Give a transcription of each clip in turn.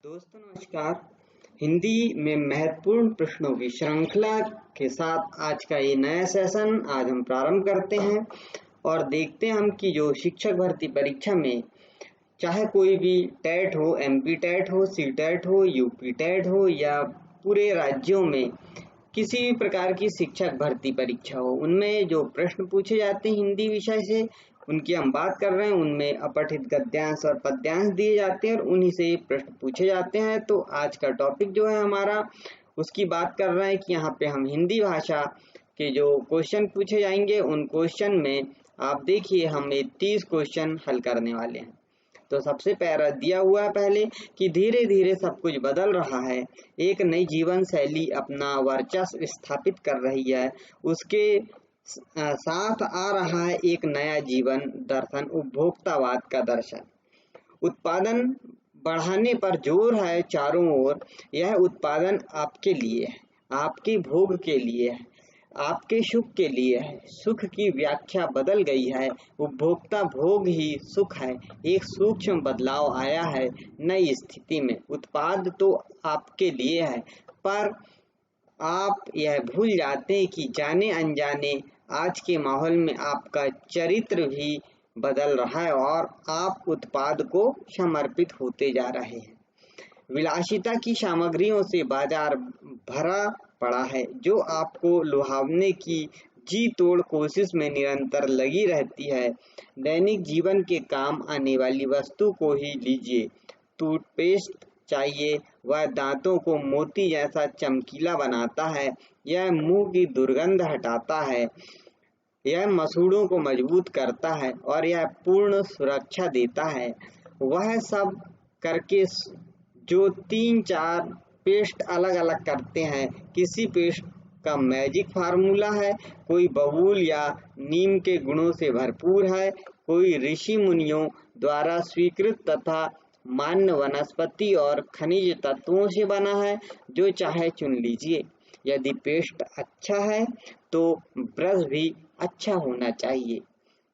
दोस्तों नमस्कार। हिंदी में महत्वपूर्ण प्रश्नों की श्रृंखला के साथ आज का ये नया सेशन आज हम प्रारंभ करते हैं और देखते हैं हम कि जो शिक्षक भर्ती परीक्षा में चाहे कोई भी टेट हो, एमपी टेट हो, सी टेट हो, यूपी टेट हो या पूरे राज्यों में किसी भी प्रकार की शिक्षक भर्ती परीक्षा हो, उनमें जो प्रश्न पूछे जाते हैं हिंदी विषय से उनकी हम बात कर रहे हैं। उनमें अपठित गद्यांश और पद्यांश दिए जाते हैं और उन्हीं से प्रश्न पूछे जाते हैं। तो आज का टॉपिक जो है हमारा उसकी बात कर रहे हैं कि यहाँ पे हम हिंदी भाषा के जो क्वेश्चन पूछे जाएंगे उन क्वेश्चन में आप देखिए हमें 30 क्वेश्चन हल करने वाले हैं। तो सबसे पहला दिया हुआ है पहले कि धीरे धीरे सब कुछ बदल रहा है, एक नई जीवन शैली अपना वर्चस्व स्थापित कर रही है, उसके साथ आ रहा है एक नया जीवन दर्शन, उपभोक्तावाद का दर्शन। उत्पादन बढ़ाने पर जोर है चारों ओर, यह उत्पादन आपके लिए है, आपके भोग के लिए है, आपके सुख के लिए है। सुख की व्याख्या बदल गई है, उपभोक्ता भोग ही सुख है। एक सूक्ष्म बदलाव आया है नई स्थिति में। उत्पाद तो आपके लिए है पर आप यह भूल जाते हैं कि जाने अनजाने आज के माहौल में आपका चरित्र भी बदल रहा है और आप उत्पाद को समर्पित होते जा रहे हैं। विलासिता की सामग्रियों से बाजार भरा पड़ा है जो आपको लुभावने की जी तोड़ कोशिश में निरंतर लगी रहती है। दैनिक जीवन के काम आने वाली वस्तु को ही लीजिए। टूथपेस्ट चाहिए, वह दांतों को मोती जैसा चमकीला बनाता है, यह मुंह की दुर्गंध हटाता है, यह मसूड़ों को मजबूत करता है और यह पूर्ण सुरक्षा देता है। वह सब करके जो 3-4 पेस्ट अलग अलग करते हैं, किसी पेस्ट का मैजिक फार्मूला है, कोई बबूल या नीम के गुणों से भरपूर है, कोई ऋषि मुनियों द्वारा स्वीकृत तथा मान्य वनस्पति और खनिज तत्वों से बना है, जो चाहे चुन लीजिए। यदि पेस्ट अच्छा है तो ब्रश भी अच्छा होना चाहिए।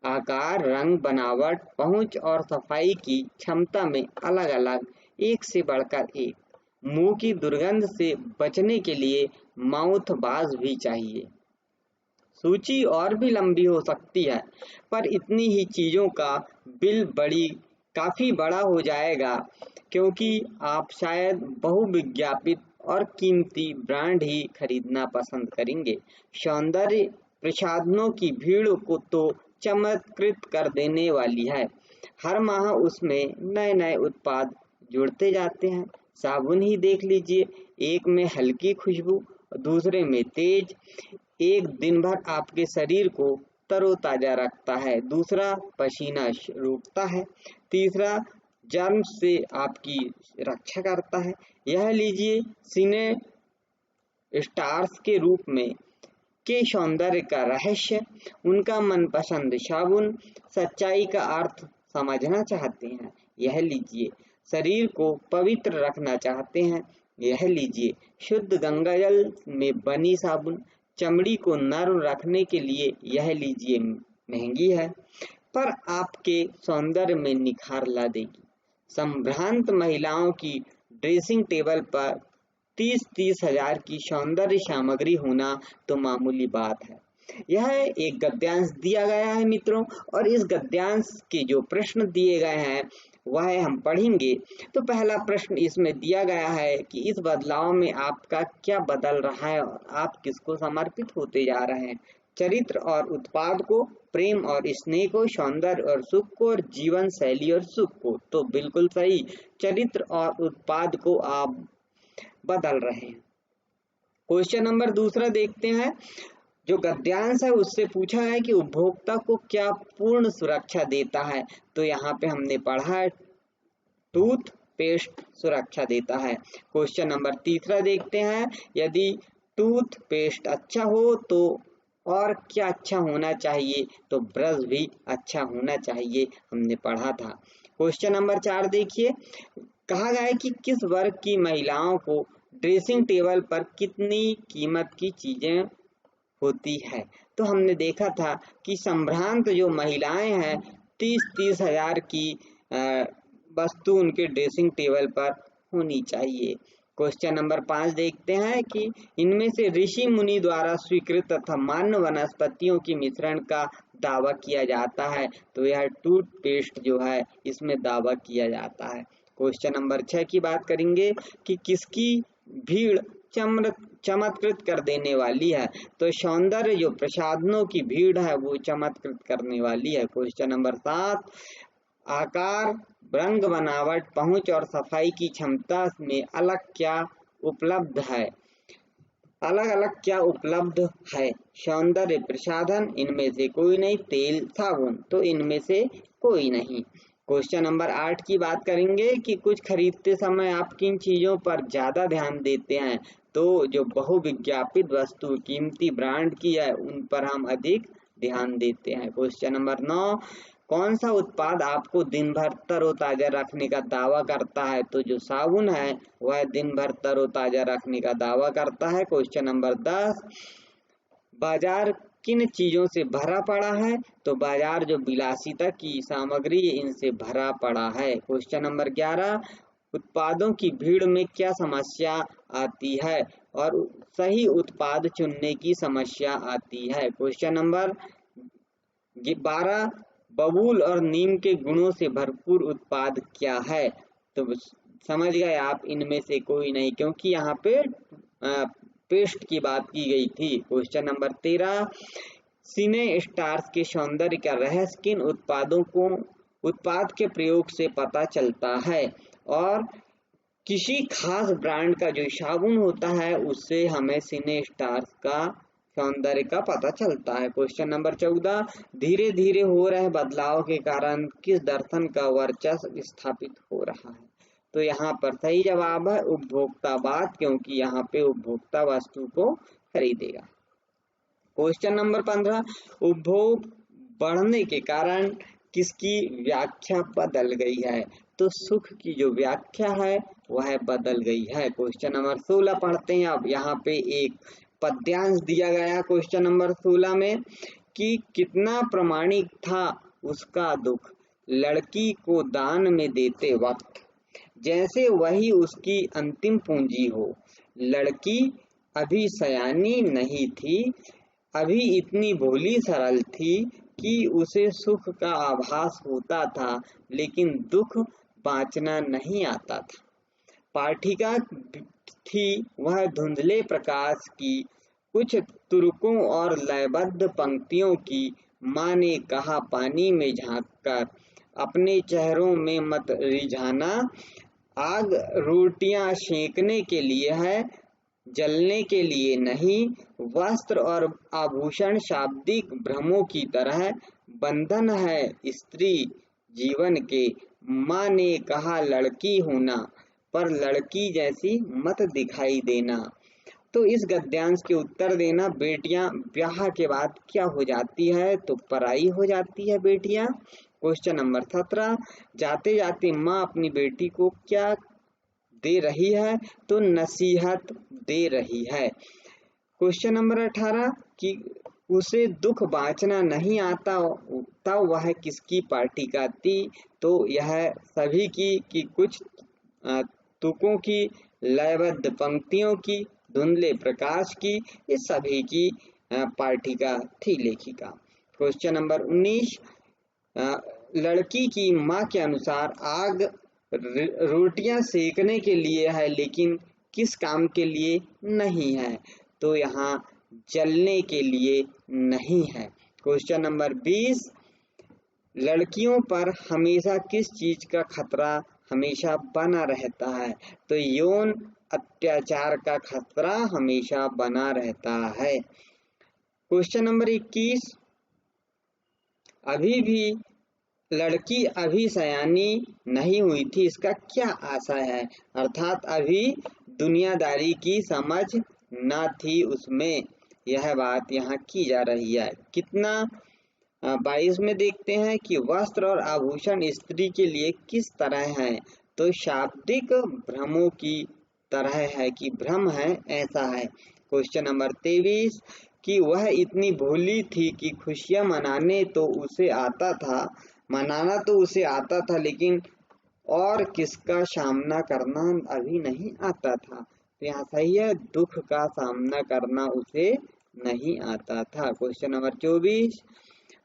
आकार, रंग, बनावट, पहुंच और सफाई की क्षमता में अलग अलग एक से बढ़कर एक। मुंह की दुर्गंध से बचने के लिए माउथ वाश भी चाहिए। सूची और भी लंबी हो सकती है पर इतनी ही चीजों का बिल काफी बड़ा हो जाएगा क्योंकि आप शायद बहुविज्ञापित और कीमती ब्रांड ही खरीदना पसंद करेंगे। सौंदर्य प्रसाधनों की भीड़ को तो चमत्कृत कर देने वाली है। हर माह उसमें नए नए उत्पाद जुड़ते जाते हैं। साबुन ही देख लीजिए, एक में हल्की खुशबू, दूसरे में तेज। एक दिन भर आपके शरीर को तरोताजा रखता है, दूसरा पसीना रोकता है, तीसरा जर्म से आपकी रक्षा करता है। यह लीजिए सिने स्टार्स के रूप में के सौंदर्य का रहस्य, उनका मनपसंद साबुन। सच्चाई का अर्थ समझना चाहते हैं, यह लीजिए। शरीर को पवित्र रखना चाहते हैं, यह लीजिए। शुद्ध गंगाजल में बनी साबुन। चमड़ी को नर्म रखने के लिए यह लीजिए। महंगी है पर आपके सौंदर्य में निखार ला देगी। संभ्रांत महिलाओं की ड्रेसिंग टेबल पर 30-30 हजार की सौंदर्य सामग्री होना तो मामूली बात है। यह एक गद्यांश दिया गया है मित्रों, और इस गद्यांश के जो प्रश्न दिए गए हैं वह हम पढ़ेंगे। तो पहला प्रश्न इसमें दिया गया है कि इस बदलाव में आपका क्या बदल रहा है और आप किसको समर्पित होते जा रहे हैं। चरित्र और उत्पाद को, प्रेम और स्नेह को, सौंदर्य और सुख को, और जीवन शैली और सुख को। तो बिल्कुल सही, चरित्र और उत्पाद को आप बदल रहे हैं। क्वेश्चन नंबर दूसरा देखते हैं। जो गद्यांश है उससे पूछा है कि उपभोक्ता को क्या पूर्ण सुरक्षा देता है। तो यहाँ पे हमने पढ़ा है टूथ पेस्ट सुरक्षा देता है। क्वेश्चन नंबर तीसरा देखते हैं। यदि टूथ पेस्ट अच्छा हो तो और क्या अच्छा होना चाहिए, तो ब्रश भी अच्छा होना चाहिए, हमने पढ़ा था। क्वेश्चन नंबर 4 देखिए। कहा गया है कि किस वर्ग की महिलाओं को ड्रेसिंग टेबल पर कितनी कीमत की चीजें होती है। तो हमने देखा था कि संभ्रांत जो महिलाएं हैं 30-30 हजार की वस्तु उनके ड्रेसिंग टेबल पर होनी चाहिए। क्वेश्चन नंबर 5 देखते हैं कि इनमें से ऋषि मुनि द्वारा स्वीकृत तथा मान्य वनस्पतियों की मिश्रण का दावा किया जाता है। तो यह टूथपेस्ट जो है इसमें दावा किया जाता है। क्वेश्चन नंबर 6 की बात करेंगे कि किसकी भीड़ चमत्कृत कर देने वाली है। तो सौंदर्य जो प्रसाधनों की भीड़ है वो चमत्कृत करने वाली है। क्वेश्चन नंबर 7 आकार, रंग, बनावट, पहुंच और सफाई की क्षमता में अलग क्या उपलब्ध है। अलग अलग क्या उपलब्ध है। सौंदर्य प्रसाधन इनमें से कोई नहीं, तेल साबुन तो इनमें से कोई नहीं। क्वेश्चन नंबर 8 की बात करेंगे कि कुछ खरीदते समय आप किन चीजों पर ज्यादा ध्यान देते हैं। तो जो बहुविज्ञापित वस्तु कीमती ब्रांड की है उन पर हम अधिक ध्यान देते हैं। क्वेश्चन नंबर 9 कौन सा उत्पाद आपको दिन भर तरोताजा रखने का दावा करता है। तो जो साबुन है वह दिन भर तरोताजा रखने का दावा करता है। क्वेश्चन नंबर 10 बाजार किन चीजों से भरा पड़ा है। तो बाजार जो विलासिता की सामग्री इनसे भरा पड़ा है। क्वेश्चन नंबर 11 उत्पादों की भीड़ में क्या समस्या आती है। और सही उत्पाद चुनने की समस्या आती है। क्वेश्चन नंबर 12 बबूल और नीम के गुणों से भरपूर उत्पाद क्या है। तो समझ गए आप, इनमें से कोई नहीं, क्योंकि यहाँ पे पेस्ट की बात की गई थी। क्वेश्चन नंबर 13 सिने स्टार्स के सौंदर्य का रहस्य किन उत्पाद के प्रयोग से पता चलता है। और किसी खास ब्रांड का जो साबुन होता है उससे हमें सिने स्टार्स का सौंदर्य का पता चलता है। क्वेश्चन नंबर 14 धीरे धीरे हो रहे बदलाव के कारण किस दर्शन का वर्चस्व स्थापित हो रहा है। तो यहाँ पर सही जवाब है उपभोक्तावाद, क्योंकि यहाँ पे उपभोक्ता वस्तु को खरीदेगा। क्वेश्चन नंबर 15 उपभोग बढ़ने के कारण किसकी व्याख्या बदल गई है। तो सुख की जो व्याख्या है वह बदल गई है। क्वेश्चन नंबर 16 पढ़ते हैं। अब यहाँ पे एक पद्यांश दिया गया क्वेश्चन नंबर 16 में कि कितना प्रामाणिक था उसका दुख लड़की को दान में देते वक्त, जैसे वही उसकी अंतिम पूंजी हो। लड़की अभी सयानी नहीं थी, अभी इतनी भोली सरल थी कि उसे सुख का आभास होता था लेकिन दुख बाँचना नहीं आता था। पाठिका थी वह धुंधले प्रकाश की कुछ तुरकों और लयबद्ध पंक्तियों की। माँ ने कहा पानी में झांककर अपने चेहरों में मत रिझाना, आग रोटियां सेकने के लिए है, जलने के लिए नहीं। वस्त्र और आभूषण शाब्दिक भ्रमों की तरह बंधन है स्त्री जीवन के। माँ ने कहा लड़की होना पर लड़की जैसी मत दिखाई देना। तो इस गद्यांश के उत्तर देना। बेटियां ब्याह के बाद क्या हो जाती है। तो पराई हो जाती है बेटियां। क्वेश्चन नंबर 17 जाते जाते माँ अपनी बेटी को क्या दे रही है। तो नसीहत दे रही है। क्वेश्चन नंबर 18 कि उसे दुख बाँचना नहीं आता तब वह किसकी पाठिका थी। तो यह सभी की कुछ तुकों की, लयबद्ध पंक्तियों की, धुंधले प्रकाश की, ये सभी की पाठिका थी लेखिका। क्वेश्चन नंबर 19 लड़की की माँ के अनुसार आग रोटियां सेकने के लिए है लेकिन किस काम के लिए नहीं है। तो यहाँ जलने के लिए नहीं है। क्वेश्चन नंबर 20 लड़कियों पर हमेशा किस चीज का खतरा हमेशा बना रहता है। तो यौन अत्याचार का खतरा हमेशा बना रहता है। क्वेश्चन नंबर 21 अभी भी लड़की अभी सयानी नहीं हुई थी, इसका क्या आशय है। अर्थात अभी दुनियादारी की समझ न थी उसमें, यह बात यहाँ की जा रही है। कितना 22 में देखते हैं कि वस्त्र और आभूषण स्त्री के लिए किस तरह हैं। तो शाब्दिक भ्रमों की तरह है कि भ्रम है ऐसा है। क्वेश्चन नंबर 23 कि वह इतनी भोली थी कि खुशियां मनाना तो उसे आता था लेकिन और किसका सामना करना अभी नहीं आता था। तो यहाँ सही है, दुख का सामना करना उसे नहीं आता था। क्वेश्चन नंबर 24,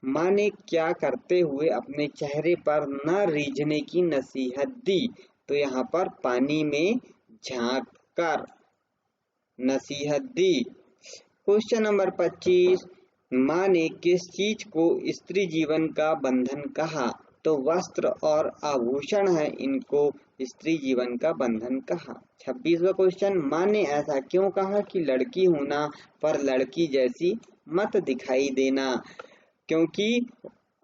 माँ ने क्या करते हुए अपने चेहरे पर न रीझने की नसीहत दी। तो यहाँ पर पानी में झांक कर नसीहत दी। क्वेश्चन नंबर 25, माँ ने किस चीज को स्त्री जीवन का बंधन कहा। तो वस्त्र और आभूषण है, इनको स्त्री जीवन का बंधन कहा। 26वां क्वेश्चन, माँ ने ऐसा क्यों कहा कि लड़की होना पर लड़की जैसी मत दिखाई देना। क्योंकि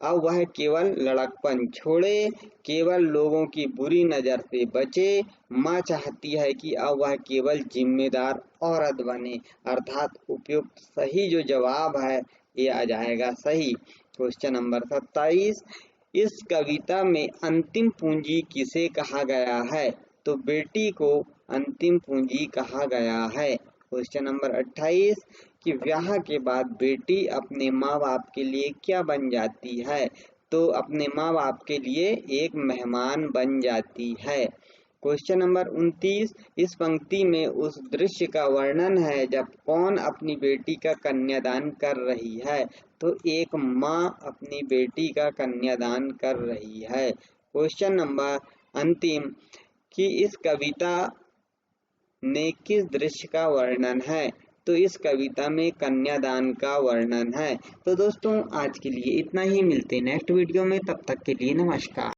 अब वह केवल लड़कपन छोड़े, केवल लोगों की बुरी नजर से बचे। माँ चाहती है कि अब वह केवल जिम्मेदार औरत बने। अर्थात उपयुक्त सही जो जवाब है ये आ जाएगा सही। क्वेश्चन नंबर 27, इस कविता में अंतिम पूंजी किसे कहा गया है। तो बेटी को अंतिम पूंजी कहा गया है। क्वेश्चन नंबर 28, कि ब्याह के बाद बेटी अपने माँ बाप के लिए क्या बन जाती है। तो अपने माँ बाप के लिए एक मेहमान बन जाती है। क्वेश्चन नंबर 29, इस पंक्ति में उस दृश्य का वर्णन है जब कौन अपनी बेटी का कन्यादान कर रही है। तो एक माँ अपनी बेटी का कन्यादान कर रही है। क्वेश्चन नंबर अंतिम, कि इस कविता में किस दृश्य का वर्णन है। तो इस कविता में कन्यादान का वर्णन है। तो दोस्तों आज के लिए इतना ही, मिलते हैं नेक्स्ट वीडियो में, तब तक के लिए नमस्कार।